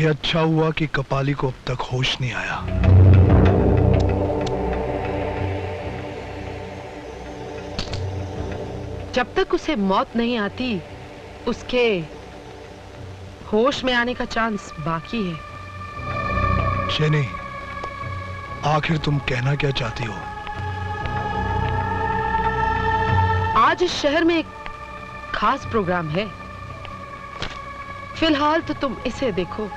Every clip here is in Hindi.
ये अच्छा हुआ कि कपाली को अब तक होश नहीं आया। जब तक उसे मौत नहीं आती, उसके होश में आने का चांस बाकी है। शैनी, आखिर तुम कहना क्या चाहती हो? आज इस शहर में एक खास प्रोग्राम है। फिलहाल तो तुम इसे देखो।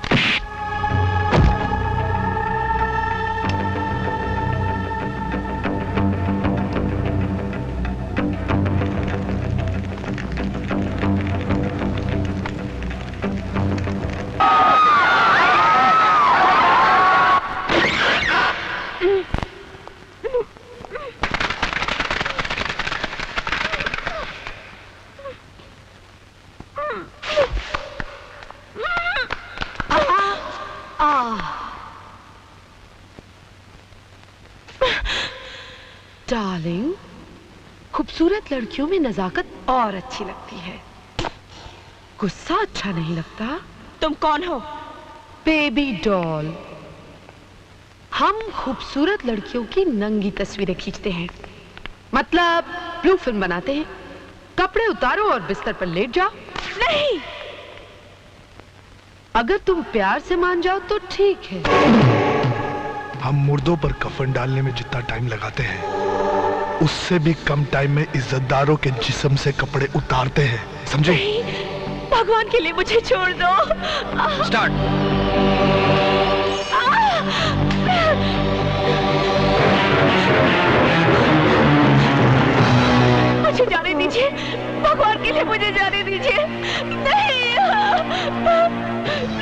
डार्लिंग, खूबसूरत लड़कियों में नजाकत और अच्छी लगती है, गुस्सा अच्छा नहीं लगता। तुम कौन हो? Baby doll. हम खूबसूरत लड़कियों की नंगी तस्वीरें खींचते हैं, मतलब ब्लू फिल्म बनाते हैं। कपड़े उतारो और बिस्तर पर लेट जाओ। नहीं, अगर तुम प्यार से मान जाओ तो ठीक है। हम मुर्दों पर कफन डालने में जितना टाइम लगाते हैं, उससे भी कम टाइम में इज्जतदारों के जिस्म से कपड़े उतारते हैं, समझे? भगवान के लिए मुझे छोड़ दो। स्टार्ट। मुझे जाने दीजिए, भगवान के लिए मुझे जाने दीजिए। नहीं,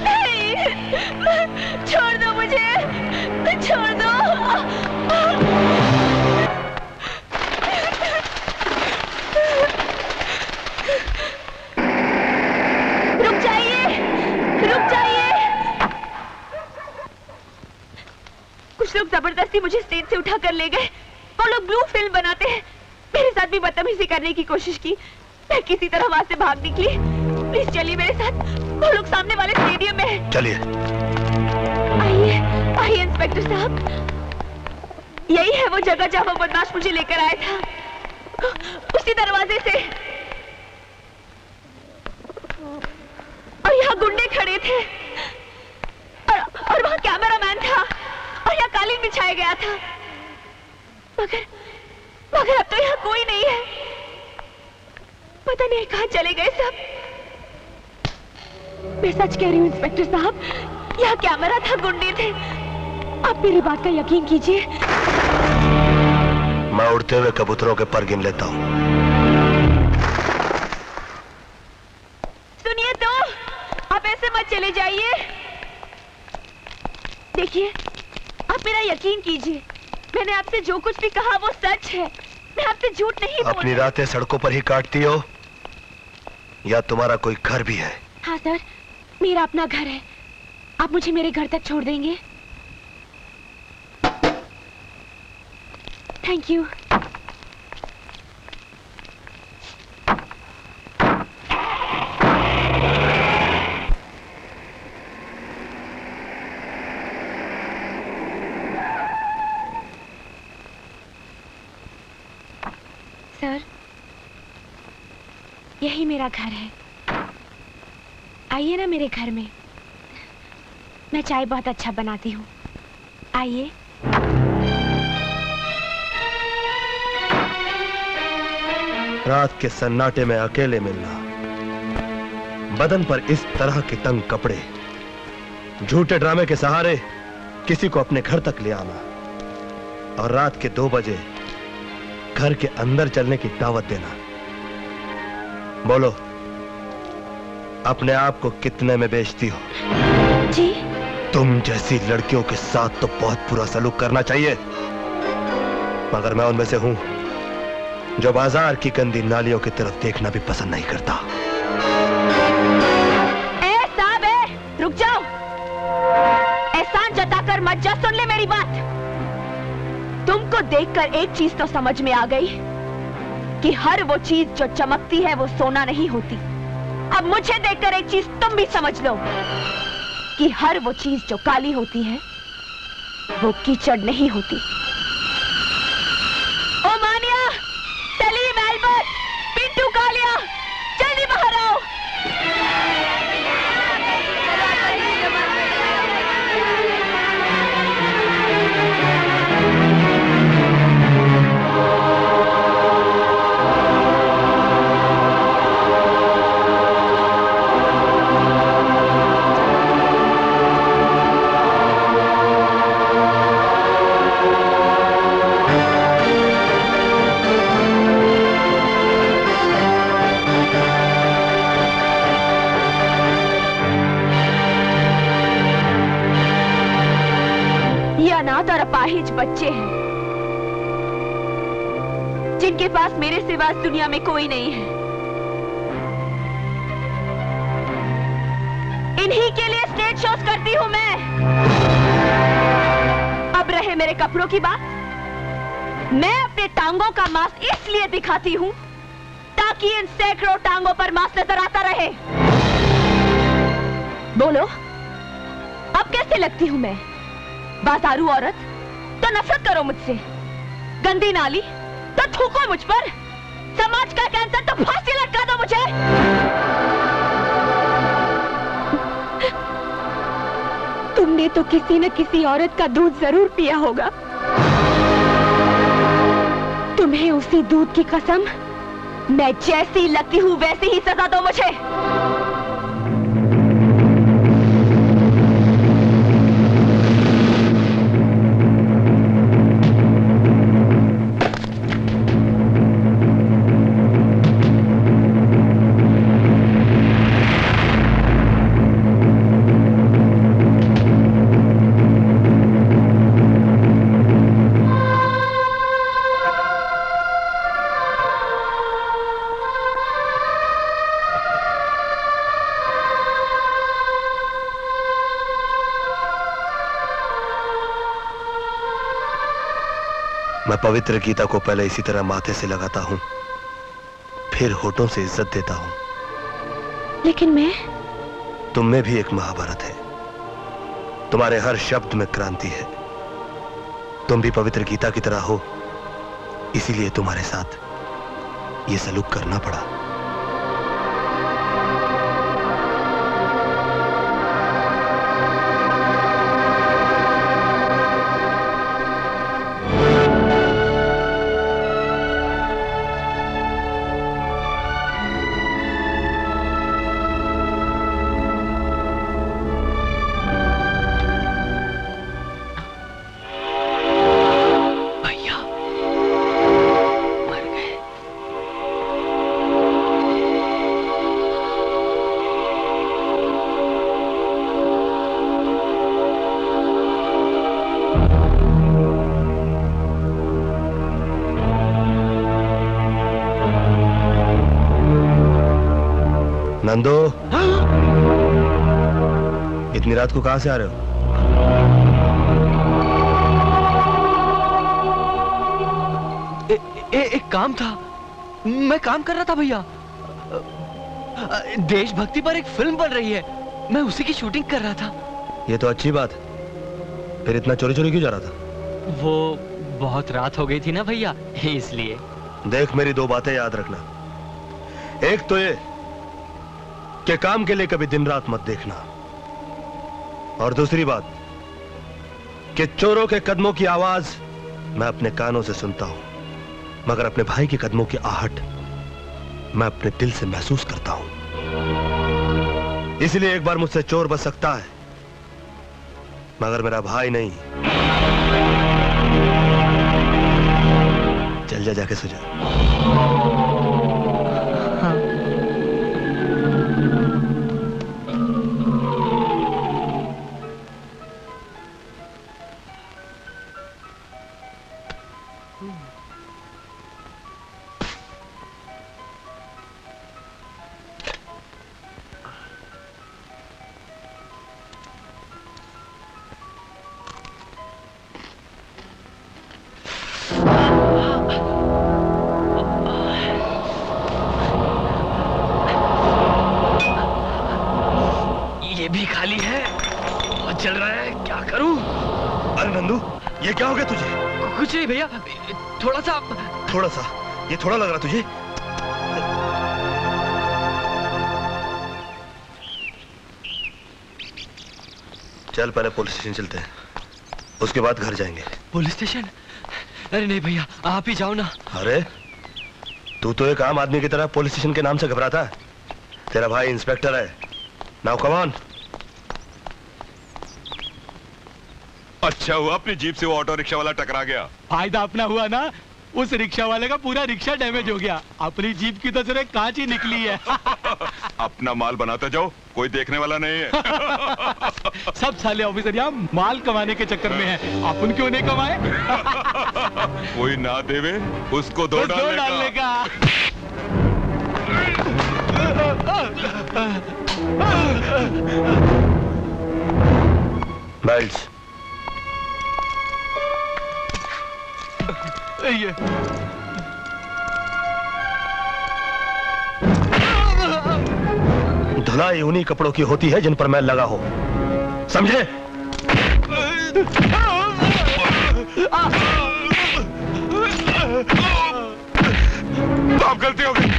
नहीं, छोड़ दो मुझे, छोड़ दो। रुक जाइए, रुक जाइए। कुछ लोग जबरदस्ती मुझे स्टेज से उठा कर ले गए। वो लोग ब्लू फिल्म बनाते हैं। मेरे साथ भी बदतमीजी करने की कोशिश की। मैं किसी तरह वहां से भाग निकली। प्लीज चलिए मेरे साथ, वो लोग सामने वाले स्टेडियम में हैं। चलिए। आइए, आइए इंस्पेक्टर साहब, यही है वो जगह जहां वो बदमाश मुझे लेकर आया था, उसी दरवाजे से। और यहाँ गुंडे खड़े थे, और वहाँ कैमरामैन था, और यहाँ कालीन बिछाया गया था। मगर अब तो यहाँ कोई नहीं है। पता नहीं कहाँ चले गए सब। मैं सच कह रही हूँ इंस्पेक्टर साहब, यहाँ कैमरा था, गुंडे थे। आप मेरी बात का यकीन कीजिए। मैं उड़ते हुए कबूतरों के पर गिन लेता हूँ। सुनिए तो, आप ऐसे मत चले जाइए। देखिए, आप मेरा यकीन कीजिए। मैंने आपसे जो कुछ भी कहा वो सच है। मैं आपसे झूठ नहीं बोल। अपनी रातें सड़कों पर ही काटती हो या तुम्हारा कोई घर भी है? हाँ सर, मेरा अपना घर है। आप मुझे मेरे घर तक छोड़ देंगे? Thank you. सर, यही मेरा घर है। आइए ना मेरे घर में। मैं चाय बहुत अच्छा बनाती हूँ, आइए। रात के सन्नाटे में अकेले मिलना, बदन पर इस तरह के तंग कपड़े, झूठे ड्रामे के सहारे किसी को अपने घर तक ले आना, और रात के 2 बजे घर के अंदर चलने की दावत देना। बोलो, अपने आप को कितने में बेचती हो? जी? तुम जैसी लड़कियों के साथ तो बहुत बुरा सलूक करना चाहिए, मगर मैं उनमें से हूं जो बाजार की गंदी नालियों की तरफ देखना भी पसंद नहीं करता। साहब, रुक जाओ। एहसान जताकर मत जा, सुन ले मेरी बात। तुमको देखकर एक चीज तो समझ में आ गई कि हर वो चीज जो चमकती है वो सोना नहीं होती। अब मुझे देखकर एक चीज तुम भी समझ लो। कि हर वो चीज जो काली होती है वो कीचड़ नहीं होती। ओ मानिया, सलीम, एल्बर्ट, पिंटू, कालिया, जल्दी बाहर आओ। अनाथ और अपाहिज बच्चे हैं जिनके पास मेरे सिवा इस दुनिया में कोई नहीं है। इन्हीं के लिए स्टेज शोज करती हूं मैं। अब रहे मेरे कपड़ों की बात, मैं अपने टांगों का मांस इसलिए दिखाती हूं ताकि इन सैकड़ों टांगों पर मांस नजर आता रहे। बोलो, अब कैसे लगती हूं मैं? बाजारू औरत तो नफरत करो मुझसे, गंदी नाली तो थूको मुझ पर, समाज का कैंसर तो फांसी लटका दो मुझे। तुमने तो किसी न किसी औरत का दूध जरूर पिया होगा। तुम्हें उसी दूध की कसम, मैं जैसी लगती हूं वैसी ही सजा दो मुझे। मैं पवित्र गीता को पहले इसी तरह माथे से लगाता हूं, फिर होठों से इज्जत देता हूं। लेकिन मैं, तुम में भी एक महाभारत है, तुम्हारे हर शब्द में क्रांति है। तुम भी पवित्र गीता की तरह हो, इसीलिए तुम्हारे साथ ये सलूक करना पड़ा। नंदो, इतनी रात को कहां से आ रहे हो? एक काम था, मैं काम कर रहा था भैया। देशभक्ति पर एक फिल्म बन रही है, मैं उसी की शूटिंग कर रहा था। ये तो अच्छी बात है, फिर इतना चोरी चोरी क्यों जा रहा था? वो बहुत रात हो गई थी ना भैया, इसलिए। देख, मेरी दो बातें याद रखना। एक तो ये कि काम के लिए कभी दिन रात मत देखना, और दूसरी बात कि चोरों के कदमों की आवाज मैं अपने कानों से सुनता हूं, मगर अपने भाई के कदमों की आहट मैं अपने दिल से महसूस करता हूं। इसलिए एक बार मुझसे चोर बच सकता है, मगर मेरा भाई नहीं। चल जा, जाके सो जा। ये भी खाली है। करूं? अरे नंदू, ये क्या हो गया तुझे? कुछ नहीं भैया, थोड़ा सा। ये थोड़ा लग रहा तुझे? चल पहले पुलिस स्टेशन चलते हैं, उसके बाद घर जाएंगे। Police station? अरे नहीं भैया, आप ही जाओ ना। अरे तू तो एक आम आदमी की तरह पुलिस स्टेशन के नाम से घबराता है। तेरा भाई इंस्पेक्टर है। Now come on. अच्छा हुआ अपनी जीप से वो ऑटो रिक्शा वाला टकरा गया। फायदा अपना हुआ ना, उस रिक्शा वाले का पूरा रिक्शा डैमेज हो गया। अपनी जीप की तो सिर्फ कांच ही निकली है। अपना माल बनाते जाओ, कोई देखने वाला नहीं है। सब साले ऑफिसर यहाँ माल कमाने के चक्कर में हैं। अपन क्यों नहीं कमाए? कोई ना देवे उसको दो डालने का। बेल्ट्स। ये धुलाई उन्हीं कपड़ों की होती है जिन पर मैल लगा हो, समझे? साहब गलती हो गई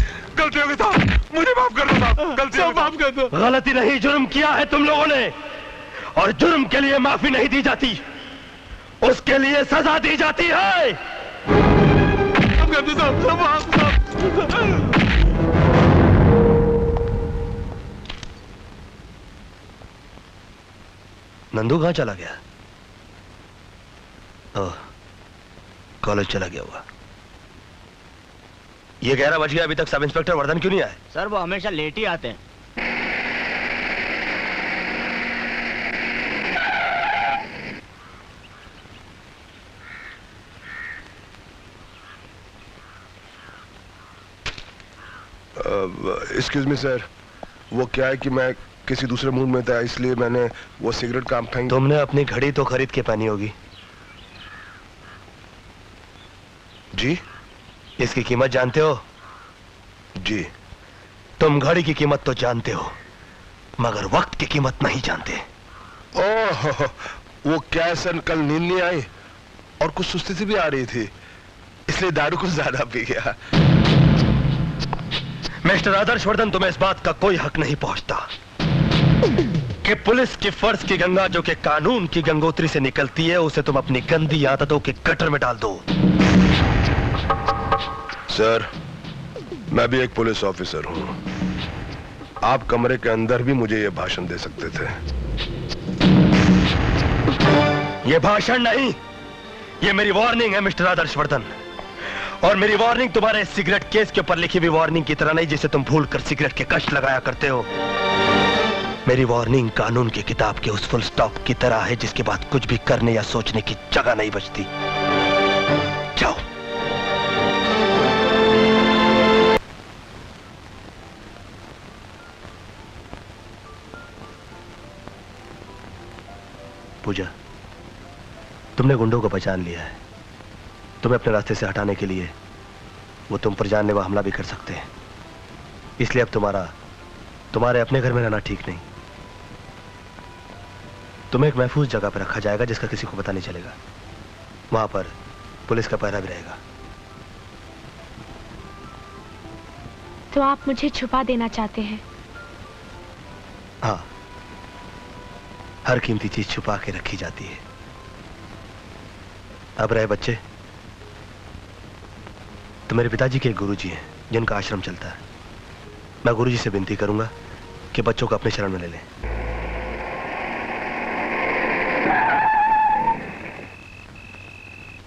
साहब, मुझे माफ कर दो साहब, गलती हो गई। माफ कर दो। गलती नहीं, जुर्म किया है तुम लोगों ने, और जुर्म के लिए माफी नहीं दी जाती, उसके लिए सजा दी जाती है। नंदू कहां चला गया? ओह, कॉलेज चला गया हुआ। ये 11 बज गया, अभी तक सब इंस्पेक्टर वर्धन क्यों नहीं आए? सर वो हमेशा लेट ही आते हैं। एक्सक्यूज मी सर, वो क्या है कि मैं किसी दूसरे मूड में था, इसलिए मैंने वो सिगरेट काम फेंक। तुमने अपनी घड़ी तो खरीद के पहनी होगी। जी? इसकी कीमत जानते हो? जी। तुम घड़ी की कीमत तो जानते हो, मगर वक्त की कीमत नहीं जानते। ओह, वो क्या है सर, कल नींद नहीं आई और कुछ सुस्ती सी भी आ रही थी, इसलिए दारू कुछ ज्यादा पी गया। मिस्टर आदर्शवर्धन, तुम्हें इस बात का कोई हक नहीं पहुंचता कि पुलिस की फर्ज की गंगा जो कि कानून की गंगोत्री से निकलती है, उसे तुम अपनी गंदी आदतों के गटर में डाल दो। सर, मैं भी एक पुलिस ऑफिसर हूं। आप कमरे के अंदर भी मुझे यह भाषण दे सकते थे। यह भाषण नहीं, यह मेरी वार्निंग है मिस्टर आदर्शवर्धन। और मेरी वार्निंग तुम्हारे सिगरेट केस के ऊपर लिखी हुई वार्निंग की तरह नहीं, जिसे तुम भूलकर सिगरेट के कष्ट लगाया करते हो। मेरी वार्निंग कानून की किताब के उस फुल स्टॉप की तरह है, जिसके बाद कुछ भी करने या सोचने की जगह नहीं बचती। जाओ। पूजा, तुमने गुंडों को पहचान लिया है। तुम्हें अपने रास्ते से हटाने के लिए वो तुम पर जानलेवा हमला भी कर सकते हैं, इसलिए अब तुम्हारे अपने घर में रहना ठीक नहीं। तुम्हें एक महफूज जगह पर रखा जाएगा जिसका किसी को पता नहीं चलेगा। वहां पर पुलिस का पहरा भी रहेगा। तो आप मुझे छुपा देना चाहते हैं? हाँ, हर कीमती चीज छुपा के रखी जाती है। अब रहे बच्चे, तो मेरे पिताजी के एक गुरुजी हैं जिनका आश्रम चलता है। मैं गुरुजी से विनती करूंगा कि बच्चों को अपने शरण में ले लें।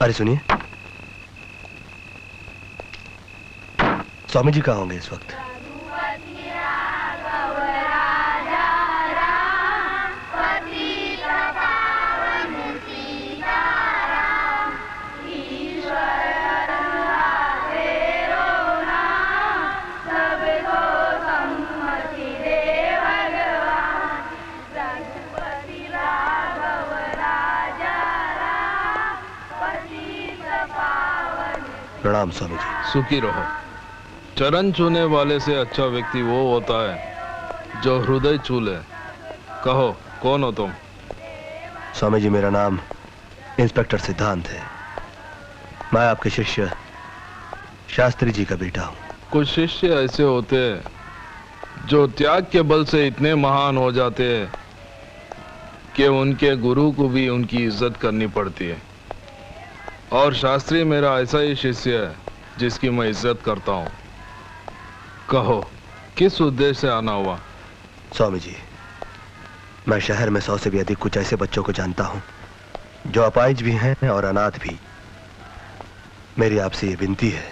अरे सुनिए, स्वामी जी कहाँ होंगे इस वक्त? प्रणाम स्वामी जी। सुखी रहो। चरण छूने वाले से अच्छा व्यक्ति वो होता है जो हृदय छू ले। कहो, कौन हो तुम? स्वामी जी, मेरा नाम इंस्पेक्टर सिद्धांत है। मैं आपके शिष्य शास्त्री जी का बेटा हूं। कुछ शिष्य ऐसे होते हैं जो त्याग के बल से इतने महान हो जाते हैं कि उनके गुरु को भी उनकी इज्जत करनी पड़ती है। और शास्त्री मेरा ऐसा ही शिष्य है जिसकी मैं इज्जत करता हूं। कहो, किस उद्देश्य से आना हुआ? स्वामी जी, मैं शहर में 100 से भी अधिक कुछ ऐसे बच्चों को जानता हूं जो अपाहिज भी हैं और अनाथ भी। मेरी आपसे ये विनती है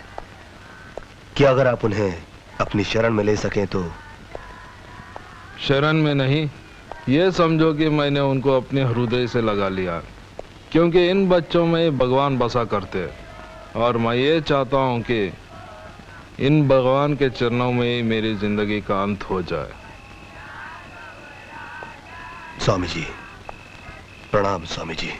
कि अगर आप उन्हें अपनी शरण में ले सकें तो। शरण में नहीं, ये समझो कि मैंने उनको अपने हृदय से लगा लिया, क्योंकि इन बच्चों में भगवान बसा करते हैं और मैं ये चाहता हूं कि इन भगवान के चरणों में ही मेरी जिंदगी का अंत हो जाए। स्वामी जी, प्रणाम स्वामी जी।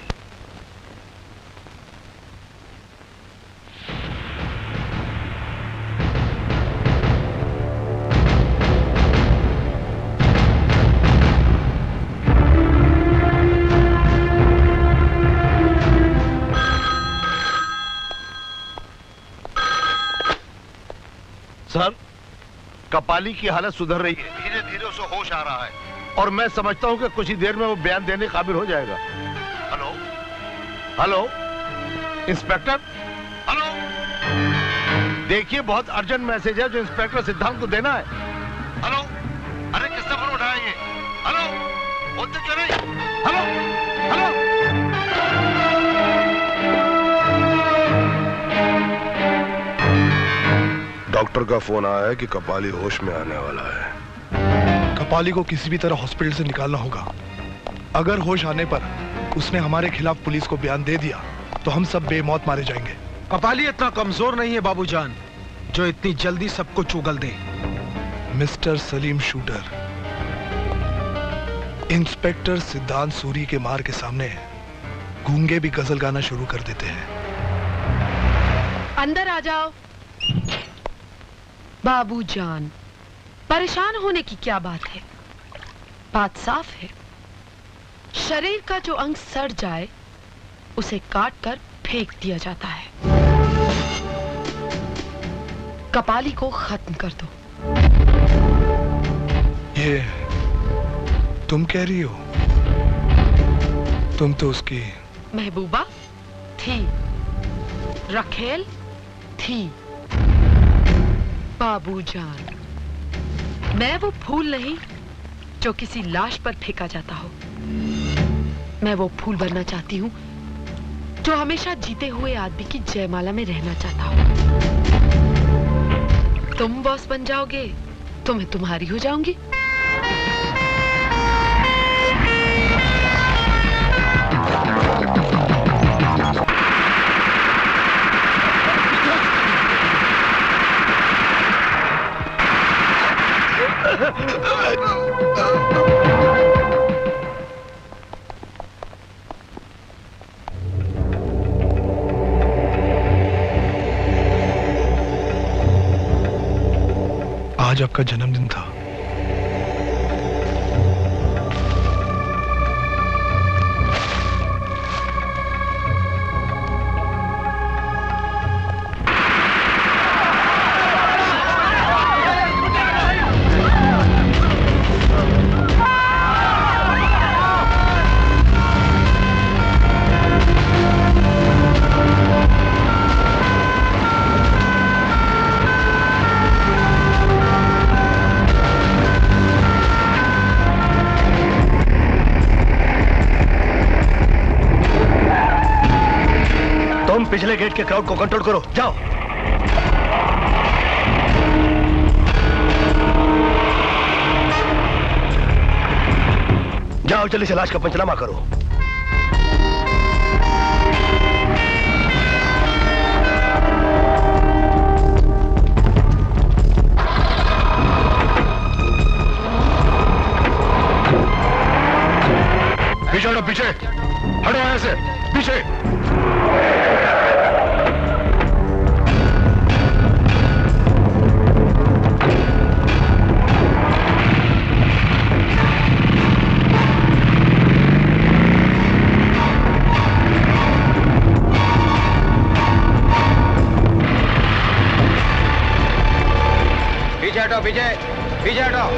सर, कपाली की हालत सुधर रही है, धीरे धीरे उसे होश आ रहा है और मैं समझता हूं कि कुछ ही देर में वो बयान देने काबिल हो जाएगा। हेलो हेलो इंस्पेक्टर, हेलो, देखिए बहुत अर्जेंट मैसेज है जो इंस्पेक्टर सिद्धांत को देना है। हेलो, अरे किसने फोन उठाया ये? हेलो, बोलते क्यों नहीं? Hello hello. डॉक्टर का फोन आया है कि कपाली होश में आने वाला है। कपाली को किसी भी तरह हॉस्पिटल से निकालना होगा। अगर होश आने पर उसने हमारे खिलाफ पुलिस को बयान दे दिया तो हम सब बेमौत मारे जाएंगे। कपाली इतना कमजोर नहीं है बाबूजान जो इतनी जल्दी सबको चुगल दे। मिस्टर सलीम शूटर, इंस्पेक्टर सिद्धांत सूरी के मार के सामने गूंगे भी गजल गाना शुरू कर देते हैं। अंदर आ जाओ। बाबूजान, परेशान होने की क्या बात है? बात साफ है। शरीर का जो अंग सड़ जाए उसे काट कर फेंक दिया जाता है। कपाली को खत्म कर दो। ये तुम कह रही हो? तुम तो उसकी महबूबा थी, रखेल थी। बाबूजान, मैं वो फूल नहीं जो किसी लाश पर फेंका जाता हो। मैं वो फूल बनना चाहती हूँ जो हमेशा जीते हुए आदमी की जयमाला में रहना चाहता हूँ। तुम बॉस बन जाओगे तो मैं तुम्हारी हो जाऊंगी। आज आपका जन्मदिन था। पिछले गेट के क्राउड को कंट्रोल करो, जाओ। जाओ जल्दी से लाश का पंचनामा करो। पीछे हटो, पीछे हटो, यहाँ से पीछे। पीछे पीछे हटाओ।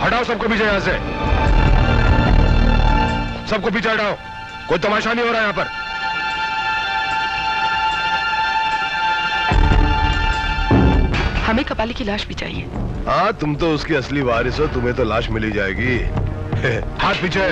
हटाओ सबको पीछे यहाँ से, सबको पीछे हटाओ। कोई तमाशा नहीं हो रहा यहाँ पर। हमें कपाली की लाश भी चाहिए। हाँ, तुम तो उसकी असली वारिस हो, तुम्हें तो लाश मिली जाएगी। हाथ पीछे।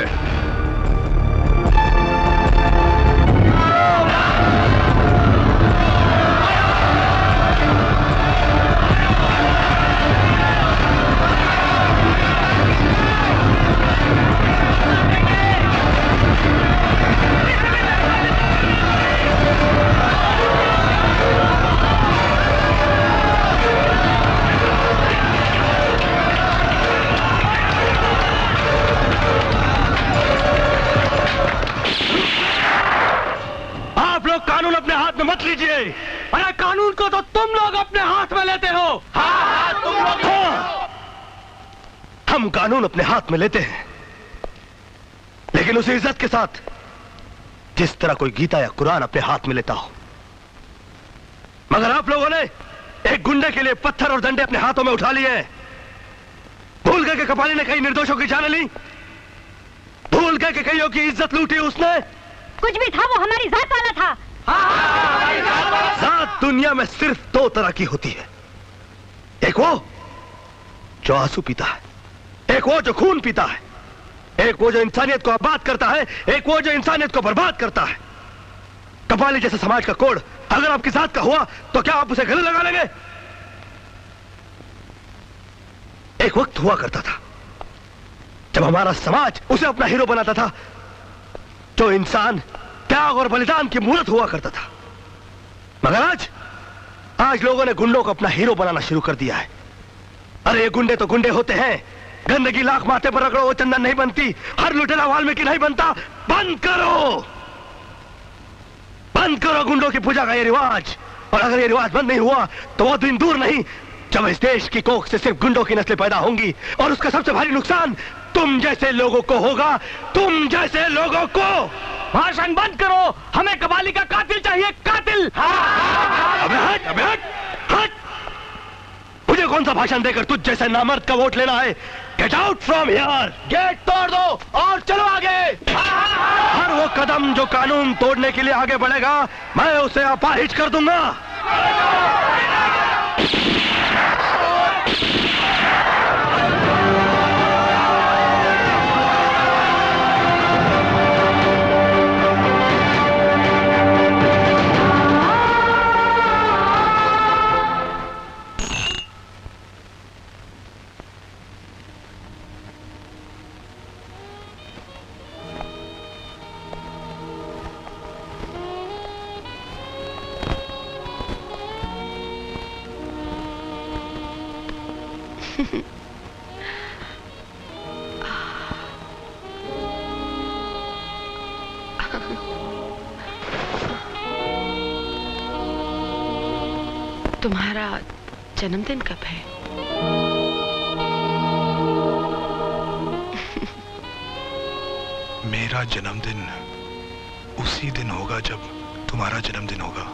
कानून अपने हाथ में मत लीजिए। अरे कानून को तो तुम लोग अपने हाथ में लेते हो। हाँ, तुम लोग। हाँ, हम कानून अपने हाथ में लेते हैं, लेकिन उसी इज्जत के साथ जिस तरह कोई गीता या कुरान अपने हाथ में लेता हो। मगर आप लोगों ने एक गुंडे के लिए पत्थर और डंडे अपने हाथों में उठा लिए हैं। भूल गए कि कपाली ने कई निर्दोषों की जान ली, भूल गए कि कईयों की इज्जत लूटी उसने। कुछ भी था, वो हमारी जात वाला था। जात दुनिया में सिर्फ दो तरह की होती है, एक वो जो आंसू पीता है, एक वो जो खून पीता है, एक वो जो इंसानियत को आबाद करता है, एक वो जो इंसानियत को बर्बाद करता है। कपाली जैसे समाज का कोड अगर आपकी जात का हुआ तो क्या आप उसे गले लगा लेंगे? एक वक्त हुआ करता था जब हमारा समाज उसे अपना हीरो बनाता था, जो इंसान त्याग और बलिदान की मूर्त हुआ करता था। मगर आज लोगों ने गुंडों को अपना हीरो बनाना शुरू कर दिया है। अरे ये गुंडे तो गुंडे होते हैं, गंदगी लाख माथे पर रगड़ो वो चंदन नहीं बनती, हर लुटेरा वाल्मीकि नहीं बनता। बंद करो, बंद करो गुंडों की पूजा का ये रिवाज। और अगर ये रिवाज बंद नहीं हुआ तो वो दिन दूर नहीं जब इस देश की कोख से सिर्फ गुंडों की नस्लें पैदा होंगी, और उसका सबसे भारी नुकसान तुम जैसे लोगों को होगा, तुम जैसे लोगों को। भाषण बंद करो, हमें कबाली का कातिल चाहिए, कातिल। अबे हट, अबे हट, हट। मुझे कौन सा भाषण देकर तुझ जैसे नामर्द का वोट लेना है? Get out from here. Gate तोड़ दो और चलो आगे। हर वो कदम जो कानून तोड़ने के लिए आगे बढ़ेगा, मैं उसे अपाहिज कर दूंगा। तुम्हारा जन्मदिन कब है? मेरा जन्मदिन उसी दिन होगा जब तुम्हारा जन्मदिन होगा।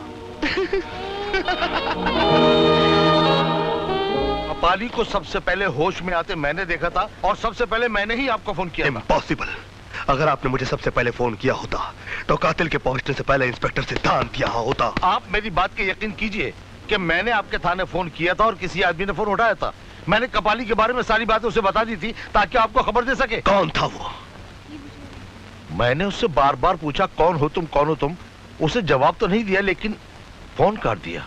कपाली को सबसे पहले होश में आते मैंने देखा था, और सबसे पहले मैंने ही आपको फोन किया। इम्पॉसिबल। अगर आपने मुझे सबसे पहले फोन किया होता तो कातिल के पहुंचने से पहले इंस्पेक्टर सिद्धांत यहाँ होता। आप मेरी बात के यकीन कीजिए कि मैंने आपके थाने फोन किया था और किसी आदमी ने फोन उठाया था। मैंने कपाली के बारे में सारी बातें उसे बता दी थी ताकि आपको खबर दे सके। कौन था वो? मैंने उससे बार बार पूछा कौन हो तुम, कौन हो तुम। उसे जवाब तो नहीं दिया लेकिन फोन काट दिया।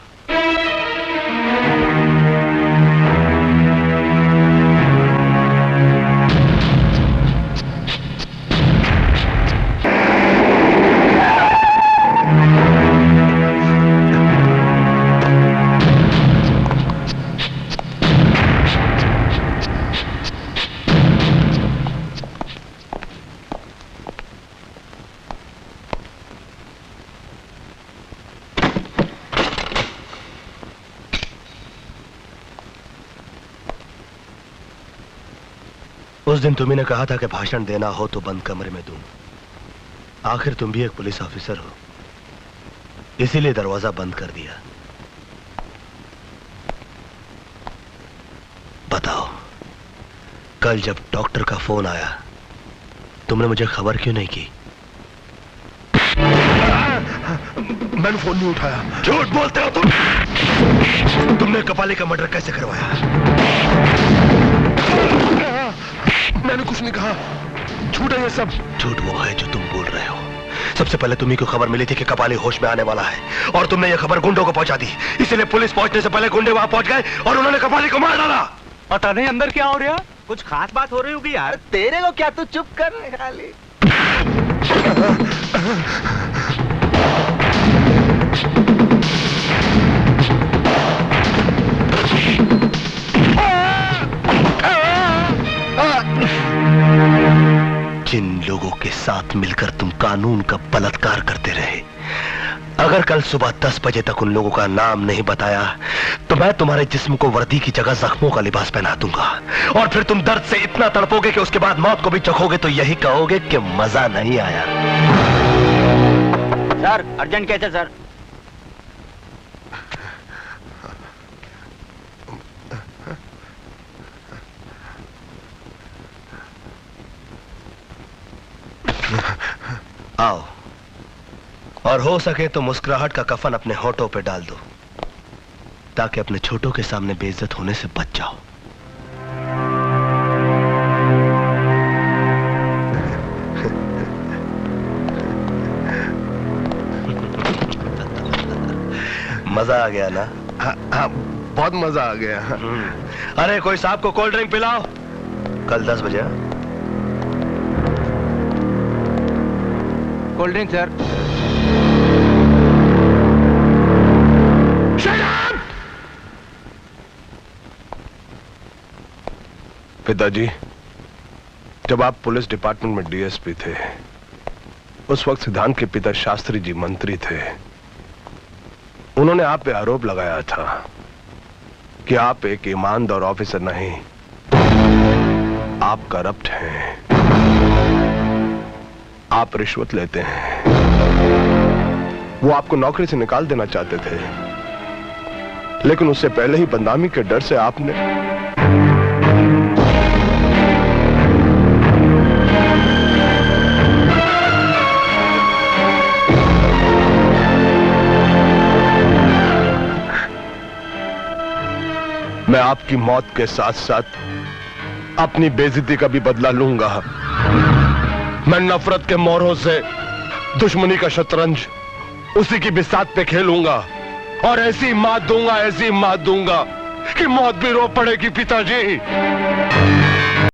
उस दिन तुम्ही ने कहा था कि भाषण देना हो तो बंद कमरे में दूं। आखिर तुम भी एक पुलिस ऑफिसर हो, इसीलिए दरवाजा बंद कर दिया। बताओ, कल जब डॉक्टर का फोन आया तुमने मुझे खबर क्यों नहीं की? मैंने फोन नहीं उठाया। झूठ बोलते हो तुम। तुमने कपाली का मर्डर कैसे करवाया? मैंने कुछ नहीं कहा, झूठ है ये सब। झूठ वो है जो तुम बोल रहे हो। सबसे पहले तुम्ही को खबर मिली थी कि कपाली होश में आने वाला है और तुमने ये खबर गुंडों को पहुंचा दी। इसलिए पुलिस पहुंचने से पहले गुंडे वहां पहुंच गए और उन्होंने कपाली को मार डाला। पता नहीं अंदर क्या हो रहा, कुछ खास बात हो रही होगी यार। तेरे को क्या, तू चुप कर खाली। जिन लोगों के साथ मिलकर तुम कानून का बलात्कार करते रहे, अगर कल सुबह 10 बजे तक उन लोगों का नाम नहीं बताया तो मैं तुम्हारे जिस्म को वर्दी की जगह जख्मों का लिबास पहना दूंगा और फिर तुम दर्द से इतना तड़पोगे कि उसके बाद मौत को भी चखोगे तो यही कहोगे कि मजा नहीं आया। सर अर्जेंट कैसे सर? आओ, और हो सके तो मुस्कुराहट का कफन अपने होठों पे डाल दो ताकि अपने छोटों के सामने बेइज्जत होने से बच जाओ। मजा आ गया ना? हाँ, बहुत मजा आ गया। अरे कोई साहब को कोल्ड ड्रिंक पिलाओ। कल 10 बजे। Cold drink sir. पिताजी, जब आप पुलिस डिपार्टमेंट में डीएसपी थे, उस वक्त सिद्धांत के पिता शास्त्री जी मंत्री थे। उन्होंने आप पे आरोप लगाया था कि आप एक ईमानदार ऑफिसर नहीं, आप करप्ट हैं, आप रिश्वत लेते हैं। वो आपको नौकरी से निकाल देना चाहते थे, लेकिन उससे पहले ही बदनामी के डर से आपने मैं आपकी मौत के साथ साथ अपनी बेइज्जती का भी बदला लूंगा। मैं नफरत के मोरों से दुश्मनी का शतरंज उसी की बिसात पे खेलूंगा और ऐसी मात दूंगा कि मौत भी रो पड़ेगी पिताजी।